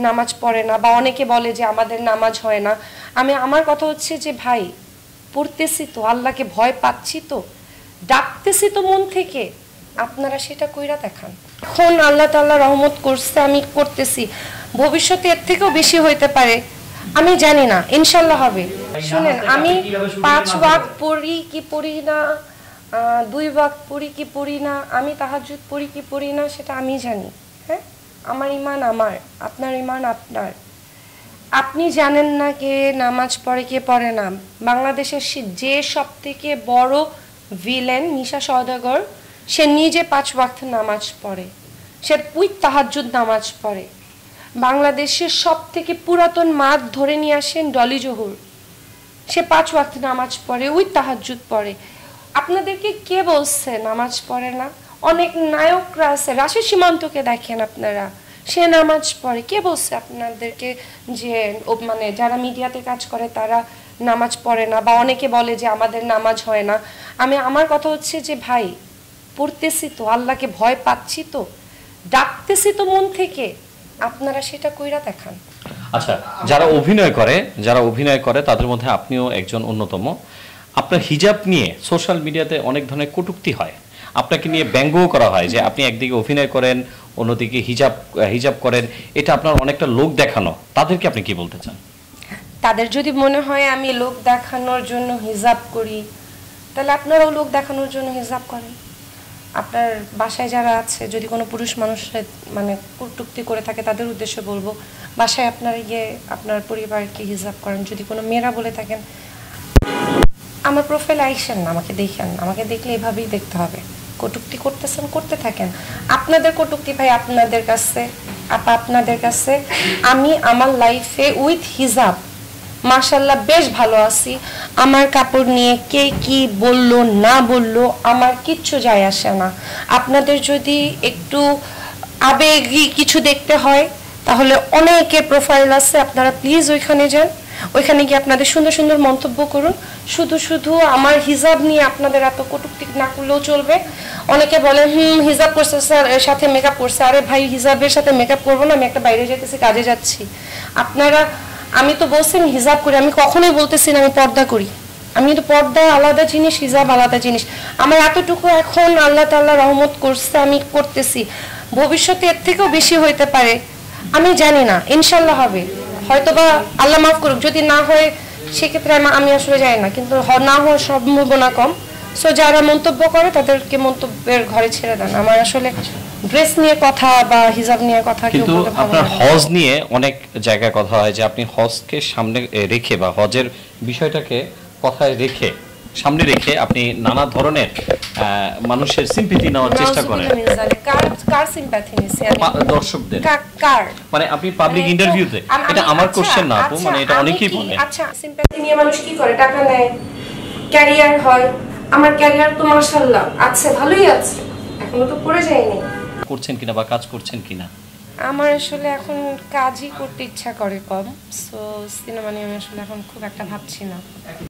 নামাজ পড়ে না, বা অনেকে বলে যে আমাদের নামাজ হয় না। আমার কথা হচ্ছে যে ভাই, পড়তেছি তো, আল্লাহকে ভয় পাচ্ছি তো, ডাকতেছি তো মন থেকে, আপনারা সেটা কইরা দেখান। এখন আল্লাহ তাআলা রহমত করছে, আমি করতেছি, ভবিষ্যতে এর থেকেও বেশি হইতে পারে, আমি জানি না, ইনশাল্লাহ হবে। শুনেন, আমি 5 ওয়াক্ত পড়ি কি পড়ি না, 2 ওয়াক্ত পড়ি কি পড়ি না, আমি তাহাজ্জুদ পড়ি কি পড়ি না, সেটা আমি জানি। হ্যাঁ, আমার ইমান আমার, আপনার ইমান আপনার। আপনি জানেন না কে নামাজ পড়ে কে পড়ে না। বাংলাদেশের যে সব থেকে বড় ভিলেন নিশা সওদাগর, সে নিজে 5 ওয়াক্ত নামাজ পড়ে, সে তাহাজ্জুদ নামাজ পড়ে। বাংলাদেশের সব থেকে পুরাতন মাঠ ধরে নিয়ে আসেন ডলি জহুর, সে 5 ওয়াক্ত নামাজ পড়ে, তাহাজ্জুদ পড়ে। আপনাদেরকে কে বলছে নামাজ পড়ে না? অনেক নায়করা আছে, রাশি সীমান্তকে দেখেন আপনারা, সে নামাজ পড়ে। কে বলছে আপনাদেরকে যে মানে যারা মিডিয়াতে কাজ করে তারা নামাজ পড়ে না, বা অনেকে বলে যে আমাদের নামাজ হয় না। আমার কথা হচ্ছে যে ভাই, পড়তেছি তো, আল্লাহকে ভয় পাচ্ছি তো, ডাকতেছি তো মন থেকে, আপনারা সেটা কইরা দেখান। আচ্ছা, যারা অভিনয় করে তাদের মধ্যে আপনিও একজন অন্যতম। আপনার হিজাব নিয়ে সোশ্যাল মিডিয়াতে অনেক ধরনের কটূক্তি হয়, আপনাকে নিয়ে ব্যঙ্গও করা হয় যে আপনি একদিকে অভিনয় করেন, অন্যদিকে হিজাব করেন, এটা আপনার অনেকটা লোক দেখানো। তাদেরকে আপনি কি বলতে চান? তাদের যদি মনে হয় আমি লোক দেখানোর জন্য হিজাব করি, তাহলে আপনারাও লোক দেখানোর জন্য হিজাব করেন। আপনার বাসায় যারা আছে, যদি কোনো পুরুষ মানুষের মানে কটূক্তি করে থাকে, তাদের উদ্দেশ্যে বলবো, বাসায় আপনারা গিয়ে আপনার পরিবারকে হিজাব করেন। যদি কোনো মেয়েরা বলে থাকেন, আমার প্রোফাইলে আইসেন না, আমাকে দেখেন, আমাকে দেখলে এভাবেই দেখতে হবে। কটূক্তি করতেছেন, করতে থাকেন। আপনাদের কটূক্তি ভাই আপনাদের কাছে, আপনাদের কাছে। আমি আমার লাইফে উইথ হিজাব মাশাআল্লাহ বেশ ভালো আছি। আমার কাপড় নিয়ে কে কি বললো না বললো আমার কিচ্ছু যায় আসে না। আপনাদের যদি একটু আবেগী কিছু দেখতে হয়, তাহলে অনেকের প্রোফাইল আছে, আপনারা প্লিজ ওইখানে যান, ওইখানে গিয়ে আপনাদের সুন্দর সুন্দর মন্তব্য করুন। শুধু শুধু আমার হিজাব নিয়ে আপনাদের এত কটূক্তি না করলেও চলবে। অনেকে বলে হিজাব করছে স্যার, এর সাথে মেকআপ করছে। আরে ভাই, হিজাবের সাথে মেকআপ করবো না, আমি একটা বাইরে যেতেছি, কাজে যাচ্ছি। আপনারা, আমি তো বলছি আমি হিজাব করি, আমি কখনোই বলতেছি না আমি পর্দা করি। আমি কিন্তু পর্দা আলাদা জিনিস, হিজাব আলাদা জিনিস। আমার এতটুকু এখন আল্লাহ তাআলা রহমত করছে, আমি করতেছি, ভবিষ্যতে এর থেকেও বেশি হইতে পারে, আমি জানি না, ইনশাল্লাহ হবে। হয়তোবা আল্লাহ মাফ করুক, যদি না হয় সেক্ষেত্রে আমি আসলে জানি না, কিন্তু না হওয়ার সম্ভাবনা কম। সো যারা মন্তব্য করে তাদেরকে মন্তব্যের ঘরে ছেড়ে দেন। আমার আসলে ড্রেস নিয়ে কথা বা হিজাব নিয়ে কথা, কিন্তু আপনার হজ নিয়ে অনেক জায়গায় কথা হয় যে আপনি হজকে সামনে রেখে বা হজের বিষয়টাকে কথায় রেখে, সামনে রেখে আপনি নানা ধরনের মানুষের সিম্পথি নেওয়ার চেষ্টা করেন। কার সিম্পথি নিছি আমি? দর্শকদের। কার? মানে আপনি পাবলিক ইন্টারভিউতে, এটা আমার কোশ্চেন না আপু, মানে এটা অনেকেই বলে। আচ্ছা, সিম্পথি নিয়ে মানুষ কি করে? টাকা নেয়, ক্যারিয়ার হয়। আমার ক্যারিয়ার তো মাশাআল্লাহ আছে, ভালোই আছে, এখনো তো পড়ে যায়নি। করছেন কিনা বা কাজ করছেন কিনা? আমার আসলে এখন কাজই করতে ইচ্ছা করে কম, সো সিনেমা নিয়ে আমি আসলে এখন খুব একটা ভাবছি না।